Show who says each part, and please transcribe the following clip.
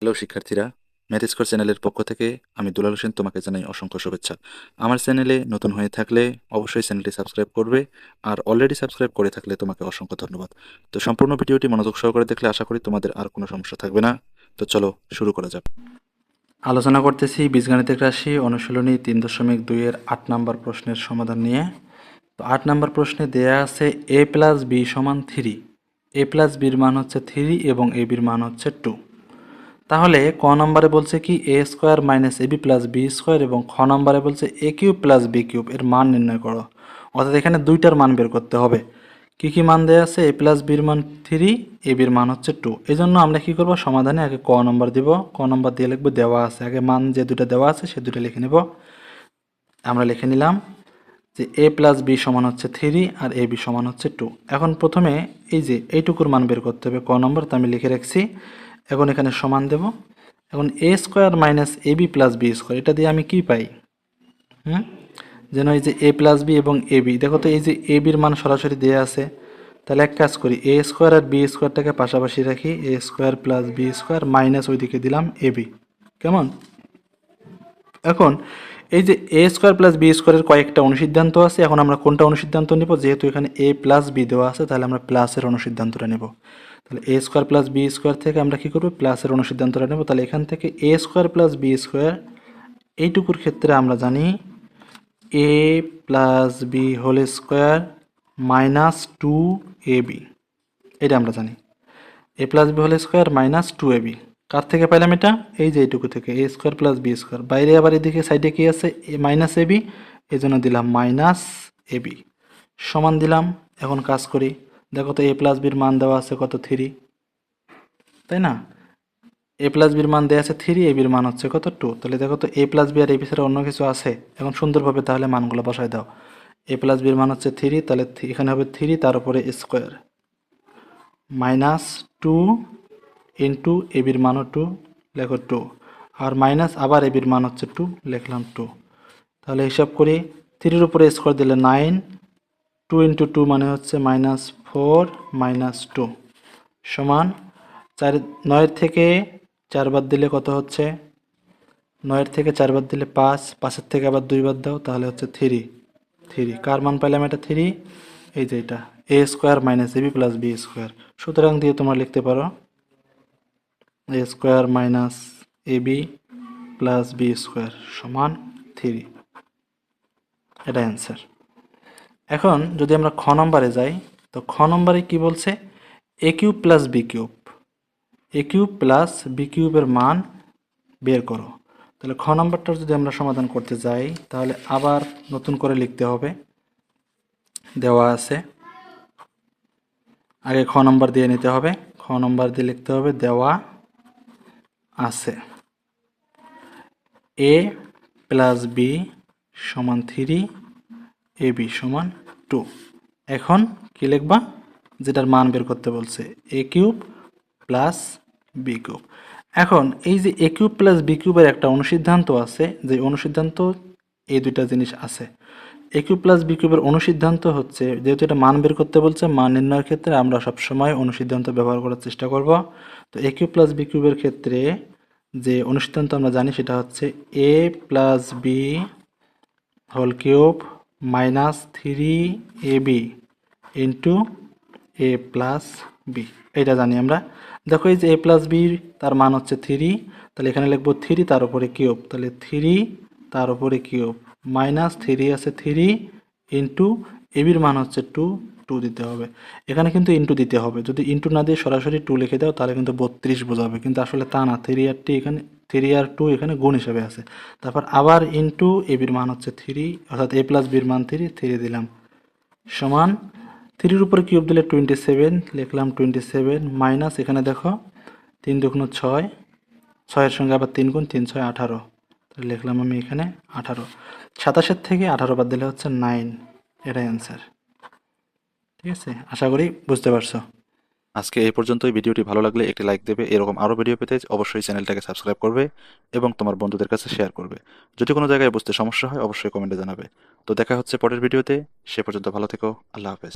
Speaker 1: Hello শিক্ষার্থীরা, math score চ্যানেলের পক্ষ থেকে আমি দুলাল হোসেন তোমাকে জানাই অসংখ্য শুভেচ্ছা। আমার চ্যানেলে নতুন হয়ে থাকলে অবশ্যই চ্যানেলটি সাবস্ক্রাইব করবে, আর অলরেডি সাবস্ক্রাইব করে থাকলে তোমাকে অসংখ্য ধন্যবাদ। তো সম্পূর্ণ ভিডিওটি মনোযোগ সহকারে দেখলে আশা করি তোমাদের আর কোনো সমস্যা থাকবে না। তো চলো শুরু করা যাক। আলোচনা করতেছি বীজগাণিতিক রাশি অনুশীলনী 3.2-এর 8 নম্বর প্রশ্নের সমাধান নিয়ে। তো 8 নম্বর প্রশ্নে দেয়া আছে a প্লাস বি সমান 3। a প্লাস বির মান হচ্ছে 3 এবং a বির মান হচ্ছে 2। তাহলে ক নম্বরে বলছে কি a square minus a b plus b square, এবং খ নম্বরে বলছে a cube plus b cube এর মান নির্ণয় করো। অর্থাৎ এখানে দুইটার মান বের করতে হবে। কি কি মান দেওয়া আছে? এ প্লাস বির মান 3, এ বির মান হচ্ছে 2। এই জন্য আমরা কি করব, সমাধানে আগে ক নম্বর দিব। ক নম্বর দিয়ে লিখবো দেওয়া আছে, আগে মান যে দুটো দেওয়া আছে সে দুটো লিখে নেব। আমরা লিখে নিলাম যে এ প্লাস বি সমান হচ্ছে 3 আর এ বি সমান হচ্ছে 2। এখন প্রথমে এই যে এইটুকুর মান বের করতে হবে, ক নম্বর, তা আমি লিখে রাখছি। এখন এখানে সমান দেব। এখন এ square minus A B plus b square, এটা দিয়ে আমি কি পাই? যেন এই যে এ প্লাস বি এবং এ বি, দেখো তো এই যে এ বির মান সরাসরি দেওয়া আছে। তাহলে এক কাজ করি, এ স্কোয়ার আর বি স্কোয়ারটাকে পাশাপাশি রাখি, a square plus b square minus ওইদিকে দিলাম এ বি। কেমন? এখন এই যে এ স্কোয়ার প্লাস বি স্কোয়ারের কয়েকটা অনুসিদ্ধান্ত আছে, এখন আমরা কোনটা অনুসিদ্ধান্ত নিব? যেহেতু এখানে এ প্লাস বি দেওয়া আছে, তাহলে আমরা প্লাসের অনুসিদ্ধান্তটা নেব। তাহলে এ স্কোয়ার প্লাস বি স্কোয়ার থেকে আমরা কি করব? প্লাসের অনুসিদ্ধান্তটা নেব। তাহলে এখান থেকে a square plus b square এইটুকুর ক্ষেত্রে আমরা জানি a plus b whole square minus 2ab, এটা আমরা জানি। A plus b whole square minus 2ab কার থেকে পাইলাম এটা? এই যে এইটুকু থেকে, a square plus b square. বাইরে আবার এদিকে সাইডে কি আছে? এ মাইনাস এবি, এই জন্য দিলাম মাইনাস এবি সমান দিলাম। এখন কাজ করি, দেখো তো এ প্লাস বির মান দেওয়া আছে কত? 3, তাই না? এ প্লাস বির মান দেওয়া আছে 3, এ বির মান হচ্ছে কত? 2। তাহলে দেখো তো এ plus B R A B ছাড়া অন্য কিছু আছে? এখন সুন্দরভাবে তাহলে মানগুলো বসায় দাও। এ প্লাস বির মান হচ্ছে 3, তাহলে এখানে হবে 3 তার উপরে স্কোয়ার মাইনাস 2 ইন্টু এ বির মানও 2, লেখো 2, আর মাইনাস আবার এ বির মান হচ্ছে 2, লিখলাম 2। তাহলে হিসাব করি, 3-এর উপরে স্কোয়ার দিলে 9, 2 ইন্টু 2 মানে হচ্ছে মাইনাস 4 মাইনাস 2 সমান 4। 9-এর থেকে 4 বাদ দিলে কত হচ্ছে? 9-এর থেকে 4 বাদ দিলে 5, 5-এর থেকে আবার 2 বাদ দাও, তাহলে হচ্ছে 3। কার মান পাইলাম? এটা 3। এই যে এটা a square minus a b plus b square. সুতরাং দিয়ে তোমরা লিখতে পারো a square minus a b plus b square সমান 3। এটা অ্যান্সার। এখন যদি আমরা খ নম্বরে যাই, তো খ নম্বরে কি বলছে? A cube plus b cube, A cube plus B কিউবের মান বের করো। তাহলে খ নম্বরটার যদি আমরা সমাধান করতে যাই, তাহলে আবার নতুন করে লিখতে হবে। দেওয়া আছে, আগে খ নম্বর দিয়ে নিতে হবে। খ নম্বর দিয়ে লিখতে হবে দেওয়া আছে এ প্লাস বি সমান 3, এ বি সমান 2। এখন কি লিখবা? যেটার মান বের করতে বলছে, a cube plus b cube. এখন এই যে এ কিউব প্লাস বি কিউবের একটা অনুসিদ্ধান্ত আছে, যে অনুসিদ্ধান্ত এই দুইটা জিনিস আছে। এ কিউব প্লাস বি কিউবের অনুসিদ্ধান্ত হচ্ছে, যেহেতু এটা মান বের করতে বলছে, মান নির্ণয়ের ক্ষেত্রে আমরা সবসময় অনুসিদ্ধান্ত ব্যবহার করার চেষ্টা করব। তো এ কিউব প্লাস বি কিউবের ক্ষেত্রে যে অনুসিদ্ধান্ত আমরা জানি সেটা হচ্ছে a plus b whole cube minus 3ab into a plus b, এটা জানি আমরা। দেখো এই যে এ প্লাস বি, তার মান হচ্ছে 3, তাহলে এখানে লিখবো 3 তার উপরে কিউব, তাহলে 3 তার উপরে কিউব মাইনাস 3 আছে 3 ইন্টু এবির মান হচ্ছে 2, 2 দিতে হবে। এখানে কিন্তু ইন্টু দিতে হবে, যদি ইন্টু না দিয়ে সরাসরি 2 লিখে দাও তাহলে কিন্তু 32 বোঝাবে, কিন্তু আসলে তা না। 3 আর 2 এখানে, 3 আর 2 এখানে গুণ হিসেবে আছে। তারপর আবার ইন্টু এবির মান হচ্ছে 3, অর্থাৎ এ প্লাস বির মান 3, 3 দিলাম সমান 3-এর উপরে কিউব দিলে 27, লিখলাম 27 মাইনাস এখানে দেখো 3 দুগুণ 6, 6-এর সঙ্গে আবার 3 গুণ, 3 6 18, তাহলে লিখলাম আমি এখানে 18। 27-এর থেকে 18 বাদ দিলে হচ্ছে 9, এটাই অ্যান্সার। ঠিক আছে, আশা করি বুঝতে পারছো। আজকে এই পর্যন্তই। ভিডিওটি ভালো লাগলে একটি লাইক দেবে। এরকম আরও ভিডিও পেতে অবশ্যই চ্যানেলটাকে সাবস্ক্রাইব করবে এবং তোমার বন্ধুদের কাছে শেয়ার করবে। যদি কোনো জায়গায় বুঝতে সমস্যা হয় অবশ্যই কমেন্টে জানাবে। তো দেখা হচ্ছে পরের ভিডিওতে। সে পর্যন্ত ভালো থেকো। আল্লাহ হাফেজ।